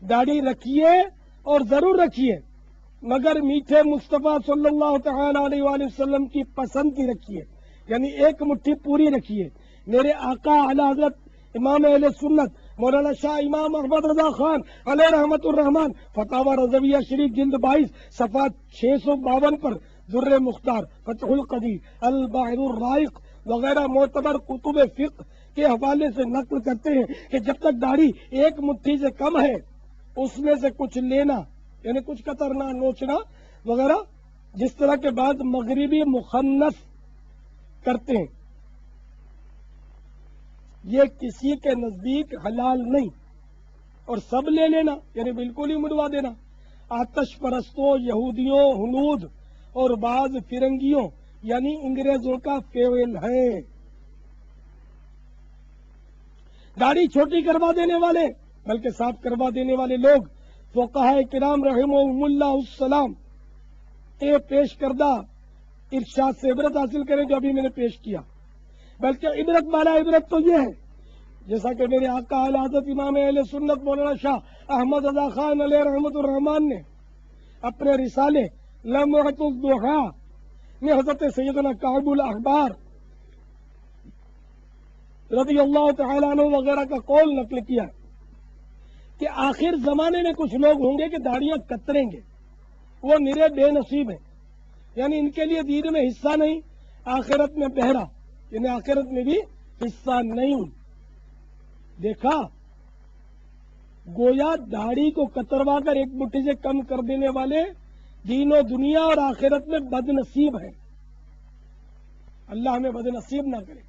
داڑھی رکھیے اور ضرور رکھیے، مگر میٹھے مصطفیٰ صلی اللہ تعالی علیہ وآلہ وسلم کی پسند کی رکھیے، یعنی ایک مٹھی پوری رکھیے۔ میرے آقا اعلی حضرت امام اہل سنت مولانا شاہ امام احمد رضا خان علیہ رحمت الرحمان فتاوی رضویہ شریف جلد 22 صفحہ 652 پر در مختار، فتح القدیر، البحر الرائق وغیرہ معتبر کتب فقہ کے حوالے سے نقل کرتے ہیں کہ جب تک داڑھی ایک مٹھی سے کم ہے اس میں سے کچھ لینا، یعنی کچھ کترنا، نوچنا وغیرہ، جس طرح کے بعد مغربی مخنث کرتے ہیں، یہ کسی کے نزدیک حلال نہیں، اور سب لے لینا یعنی بالکل ہی مڑوا دینا آتش پرستوں، یہودیوں، ہنود اور بعض فرنگیوں یعنی انگریزوں کا فعل ہے۔ داڑھی چھوٹی کروا دینے والے بلکہ صاف کروا دینے والے لوگ فقہاء کرام رحمہم اللہ السلام کے پیش کردہ ارشاد سے عبرت حاصل کریں جو ابھی میں نے پیش کیا، بلکہ عبرت والا عبرت تو یہ ہے جیسا کہ میرے آقا اعلی حضرت امام اہل سنت مولانا شاہ احمد رضا خان علیہ رحمت الرحمان نے اپنے رسالے لمحۃ الضحیٰ میں حضرت سیدنا کعب الاحبار رضی اللہ تعالیٰ عنہ وغیرہ کا قول نقل کیا کہ آخر زمانے میں کچھ لوگ ہوں گے کہ داڑیاں کتریں گے، وہ نرے بے نصیب ہیں، یعنی ان کے لیے دین میں حصہ نہیں، آخرت میں بہرا، یعنی آخرت میں بھی حصہ نہیں۔ دیکھا، گویا داڑھی کو کتروا کر ایک مٹھی سے کم کر دینے والے دین و دنیا اور آخرت میں بد نصیب ہیں۔ اللہ ہمیں بد نصیب نہ کرے،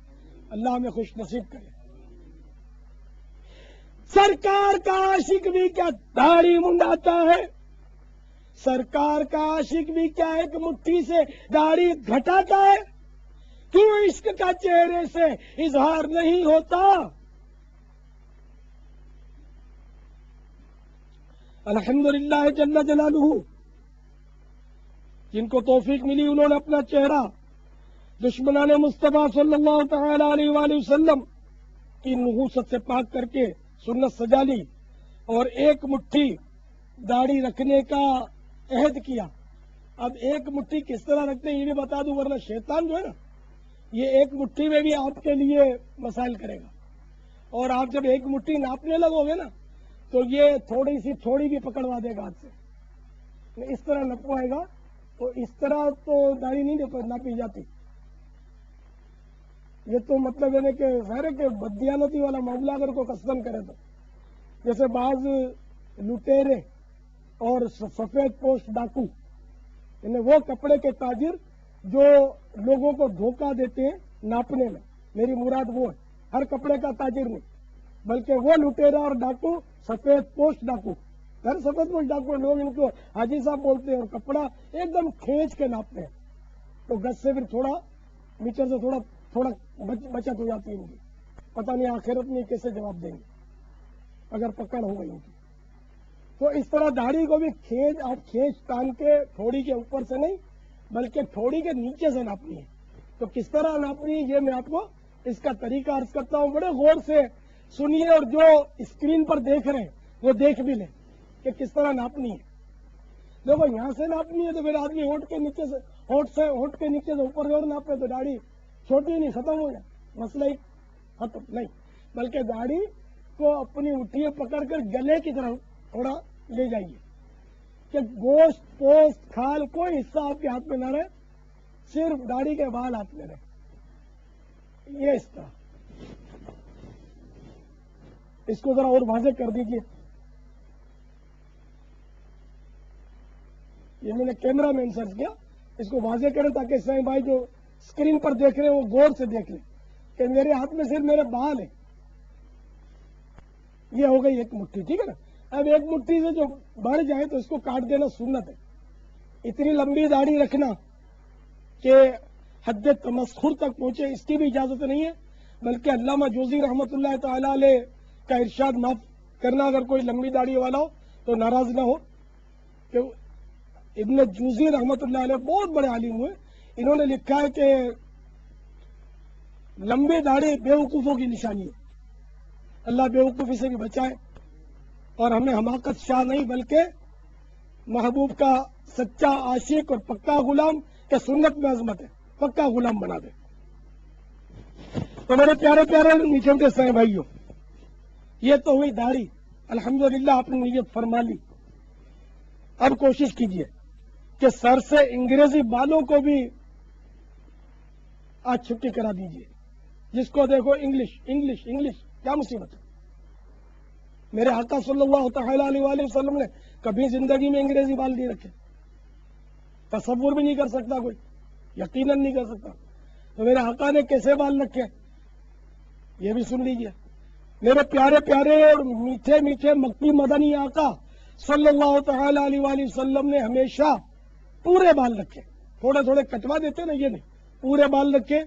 اللہ ہمیں خوش نصیب کرے۔ سرکار کا عاشق بھی کیا داڑھی منڈاتا ہے؟ سرکار کا عاشق بھی کیا ایک مٹھی سے داڑھی گھٹاتا ہے؟ کیوں عشق کا چہرے سے اظہار نہیں ہوتا؟ الحمدللہ جل جلالہ، جن کو توفیق ملی انہوں نے اپنا چہرہ دشمنان مصطفیٰ صلی اللہ تعالی علیہ وآلہ وسلم کی نحوست سے پاک کر کے سنت سجا لی اور ایک مٹھی داڑھی رکھنے کا عہد کیا۔ اب ایک مٹھی کس طرح رکھتے ہیں یہ بھی بتا دوں، ورنہ شیطان جو ہے نا یہ ایک مٹھی میں بھی آپ کے لیے مسائل کرے گا، اور آپ جب ایک مٹھی ناپنے لگو گے نا تو یہ تھوڑی بھی پکڑوا دے گا ہاتھ سے، اس طرح نپوائے گا، تو اس طرح تو داڑھی نہیں ناپی جاتی۔ یہ تو مطلب ہے کہ ظاہر ہے کہ بددیانتی والا معاملہ اگر کو قصدن کرے تو، جیسے بعض لٹیرے اور سفید پوش ڈاکو، یعنی وہ کپڑے کے تاجر جو لوگوں کو دھوکہ دیتے ہیں ناپنے میں، میری مراد وہ ہے، ہر کپڑے کا تاجر نہیں بلکہ وہ لٹیرا اور ڈاکو سفید پوش ڈاکو، ہر سفید پوش ڈاکو لوگ ان کو حاجی صاحب بولتے ہیں، اور کپڑا ایک دم کھینچ کے ناپتے ہیں، تو گز سے پھر تھوڑا میٹر سے تھوڑا بچت ہو جاتی ہے ان کی، پتہ نہیں آخرت میں کیسے جواب دیں گے اگر پکڑ ہو گئی ان کی۔ تو اس طرح داڑھی کو بھی کھینچ تان کے تھوڑی کے اوپر سے نہیں بلکہ تھوڑی کے نیچے سے ناپنی ہے۔ تو کس طرح ناپنی ہے یہ میں آپ کو اس کا طریقہ عرض کرتا ہوں، بڑے غور سے سنیے، اور جو اسکرین پر دیکھ رہے ہیں وہ دیکھ بھی لیں کہ کس طرح ناپنی ہے۔ دیکھو یہاں سے ناپنی ہے تو پھر آدمی ہونٹ کے نیچے سے اوپر اور ناپے تو داڑھی چھوٹی نہیں ختم ہو جائے، مسئلہ ہی ختم نہیں، بلکہ داڑھی کو اپنی اٹھیے پکڑ کر گلے کی طرف تھوڑا لے جائیے کہ گوشت پوست کھال کوئی حصہ آپ کے ہاتھ میں نہ رہے، صرف داڑھی کے بال ہاتھ میں رہے، یہ اس طرح۔ اس کو ذرا اور واضح کر دیجئے، یہ میں نے کیمرہ مین سرچ کیا، اس کو واضح کریں تاکہ سائیں بھائی جو اسکرین پر دیکھ رہے ہیں وہ غور سے دیکھ لیں کہ میرے ہاتھ میں صرف میرے بال ہیں، یہ ہو گئی ایک مٹھی، ٹھیک ہے نا۔ اب ایک مٹھی سے جو بڑھ جائے تو اس کو کاٹ دینا سنت ہے۔ اتنی لمبی داڑھی رکھنا کہ حد تمسخر تک پہنچے اس کی بھی اجازت نہیں ہے، بلکہ علامہ جوزی رحمت اللہ تعالی علیہ کا ارشاد، معاف کرنا اگر کوئی لمبی داڑھی والا ہو تو ناراض نہ ہو، کہ ابن جوزی رحمت اللہ علیہ بہت بڑے عالم ہوئے، انہوں نے لکھا ہے کہ لمبی داڑھی بیوقوفوں کی نشانی ہے، اللہ بیوقوفی سے بھی بچائے۔ اور ہمیں حماقت شاہ نہیں بلکہ محبوب کا سچا عاشق اور پکا غلام کہ سنت میں عظمت ہے، پکا غلام بنا دے۔ تو میرے پیارے پیارے میٹھے میٹھے سائیں بھائیوں، یہ تو ہوئی داڑھی، الحمدللہ آپ نے نیت فرما لی۔ اب کوشش کیجئے کہ سر سے انگریزی بالوں کو بھی آج چھٹی کرا دیجئے۔ جس کو دیکھو انگلش انگلش انگلش، کیا مصیبت ہے؟ میرے آقا صلی اللہ تعالی علیہ وآلہ وسلم نے کبھی زندگی میں انگریزی بال نہیں رکھے، تصور بھی نہیں کر سکتا کوئی، یقیناً نہیں کر سکتا۔ تو میرے آقا نے کیسے بال رکھے یہ بھی سن لیجئے۔ میرے پیارے پیارے اور میٹھے میٹھے مکی مدنی آقا صلی اللہ تعالی علیہ وآلہ وسلم نے ہمیشہ پورے بال رکھے، تھوڑے تھوڑے کٹوا دیتے نا، یہ نہیں، پورے بال رکھے،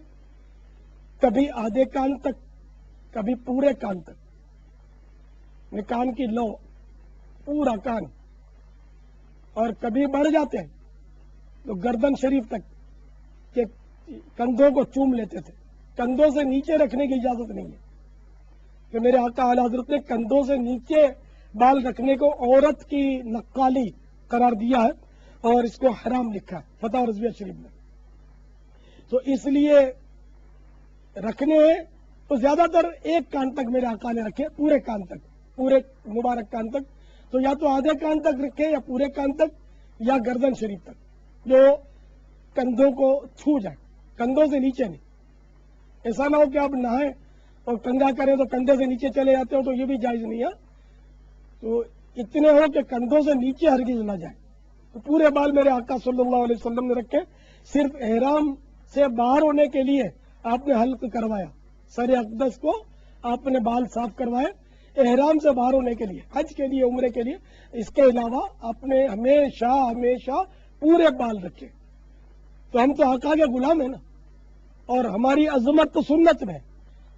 کبھی آدھے کان تک، کبھی پورے کان تک، کان کی لو پورا کان، اور کبھی بڑھ جاتے ہیں تو گردن شریف تک کہ کندھوں کو چوم لیتے تھے، کندھوں سے نیچے رکھنے کی اجازت نہیں ہے، کہ میرے آقا اعلیٰ حضرت نے کندھوں سے نیچے بال رکھنے کو عورت کی نقالی قرار دیا ہے اور اس کو حرام لکھا ہے فتح رضویہ شریف میں۔ تو اس لیے رکھنے ہیں تو زیادہ تر ایک کان تک میرے آقا نے رکھے، پورے کان تک، پورے مبارک کان تک، تو یا تو آدھے کان تک رکھے یا پورے کان تک یا گردن شریف تک، جو کندھوں کو چھو جائے، کندھوں سے نیچے نہیں۔ ایسا نہ ہو کہ آپ نہائیں اور کنگھا کریں تو کندھے سے نیچے چلے جاتے ہو، تو یہ بھی جائز نہیں ہے۔ تو اتنے ہو کہ کندھوں سے نیچے ہرگز نہ جائے۔ تو پورے بال میرے آقا صلی اللہ علیہ وسلم نے رکھے، صرف احرام سے باہر ہونے کے لیے آپ نے حلق کروایا، سر اقدس کو آپ نے بال صاف کروائے احرام سے باہر ہونے کے لیے، حج کے لیے، عمرے کے لیے۔ اس کے علاوہ آپ نے ہمیشہ ہمیشہ پورے بال رکھے۔ تو ہم تو آقا کے غلام ہیں نا، اور ہماری عظمت تو سنت میں ہے،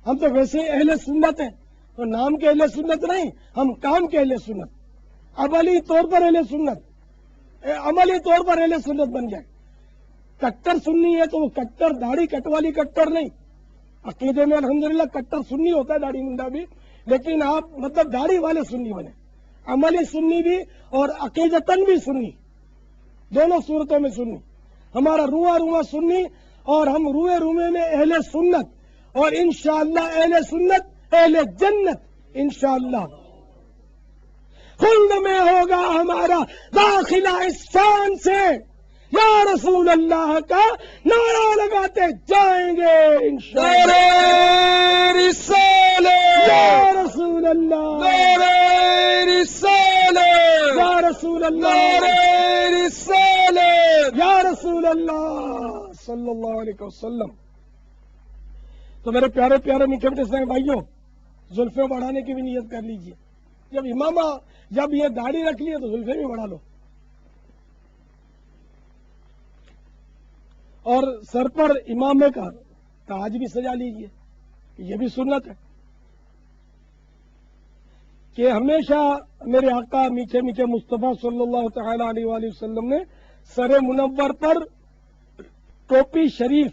ہم تو ویسے اہل سنت ہیں، تو نام کے اہل سنت نہیں، ہم کام کے اہل سنت، عملی طور پر اہل سنت، عملی طور پر اہل سنت بن جائے۔ کٹر سنی ہے تو وہ کٹر داڑھی کٹ والی کٹر نہیں، عقیدے میں الحمدللہ کٹر سنی ہوتا ہے، داڑھی منڈا بھی، لیکن آپ مطلب داڑھی والے سنی بنے، عملی سنی بھی اور عقیدتاً بھی سنی، دونوں صورتوں میں سنی۔ ہمارا رواں رواں سنی، اور ہم روئے روئے میں اہل سنت، اور انشاءاللہ اہل سنت اہل جنت انشاءاللہ۔ خلد میں ہوگا ہمارا داخلہ اس شان سے، یا رسول اللہ کا نعرہ لگاتے جائیں گے انشاءاللہ۔ نعرہ رسالت، یا رسول اللہ، نعرہ رسالت، یا رسول اللہ، نعرہ رسالت، یا رسول اللہ صلی اللہ علیہ وسلم۔ تو میرے پیارے پیارے میٹھے میٹھے سائیں بھائیوں، زلفیں بڑھانے کی بھی نیت کر لیجئے۔ جب یہ داڑھی رکھ لی ہے تو زلفیں بھی بڑھا لو، اور سر پر امامے کا تاج بھی سجا لیجئے، یہ بھی سنت ہے کہ ہمیشہ میرے آقا میٹھے میٹھے مصطفیٰ صلی اللہ تعالی علیہ وآلہ وسلم نے سر منور پر ٹوپی شریف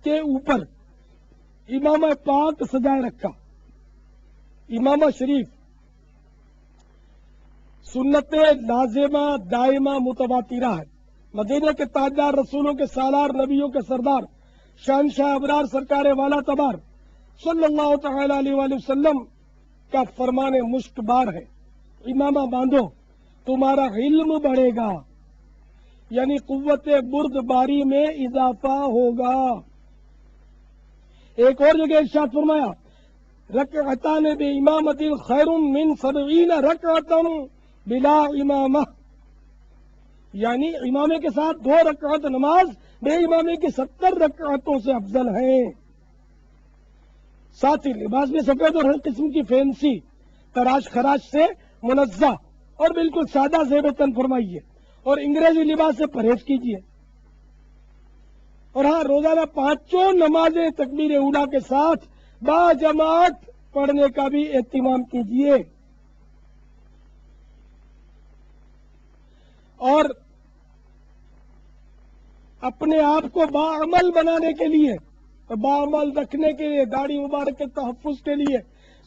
کے اوپر امامہ پاک سجائے رکھا۔ امامہ شریف سنت لازمہ دائمہ متواترہ ہے۔ مدینہ کے تاجدار، رسولوں کے سالار، نبیوں کے سردار، شہنشاہ ابرار، سرکار والا تبار صلی اللہ تعالی علیہ وآلہ وسلم کا فرمان مشک بار ہے، امامہ باندھو تمہارا علم بڑھے گا، یعنی قوت برد باری میں اضافہ ہوگا۔ ایک اور جگہ ارشاد فرمایا، رکعتان بامامۃ خیر من 70 رکعۃ بلا امامہ، یعنی امامے کے ساتھ 2 رکعت نماز بے امامے کی 70 رکعتوں سے افضل ہے۔ ساتھ ہی لباس میں سفید اور ہر قسم کی فینسی تراش خراش سے منزہ اور بالکل سادہ زیب تن فرمائیے، اور انگریزی لباس سے پرہیز کیجیے، اور ہاں روزانہ 5 نمازیں تکبیر اولیٰ کے ساتھ با جماعت پڑھنے کا بھی اہتمام کیجیے۔ اور اپنے آپ کو باعمل بنانے کے لیے، باعمل رکھنے کے لیے، داڑھی مبارک کے تحفظ کے لیے،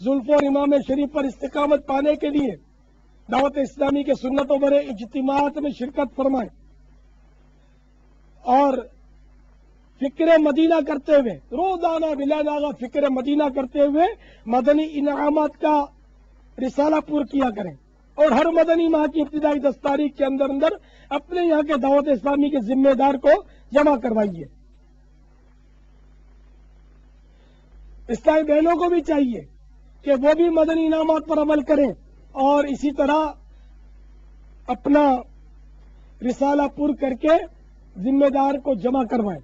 زلف اور امام شریف پر استقامت پانے کے لیے دعوت اسلامی کے سنتوں بڑے اجتماعات میں شرکت فرمائیں اور فکر مدینہ کرتے ہوئے روزانہ بلا ناغہ فکر مدینہ کرتے ہوئے مدنی انعامات کا رسالہ پور کیا کریں اور ہر مدنی ماہ کی ابتدائی 10 تاریخ کے اندر اپنے یہاں کے دعوت اسلامی کے ذمہ دار کو جمع کروائیے. اسلامی بہنوں کو بھی چاہیے کہ وہ بھی مدنی انعامات پر عمل کریں اور اسی طرح اپنا رسالہ پور کر کے ذمہ دار کو جمع کروائیں.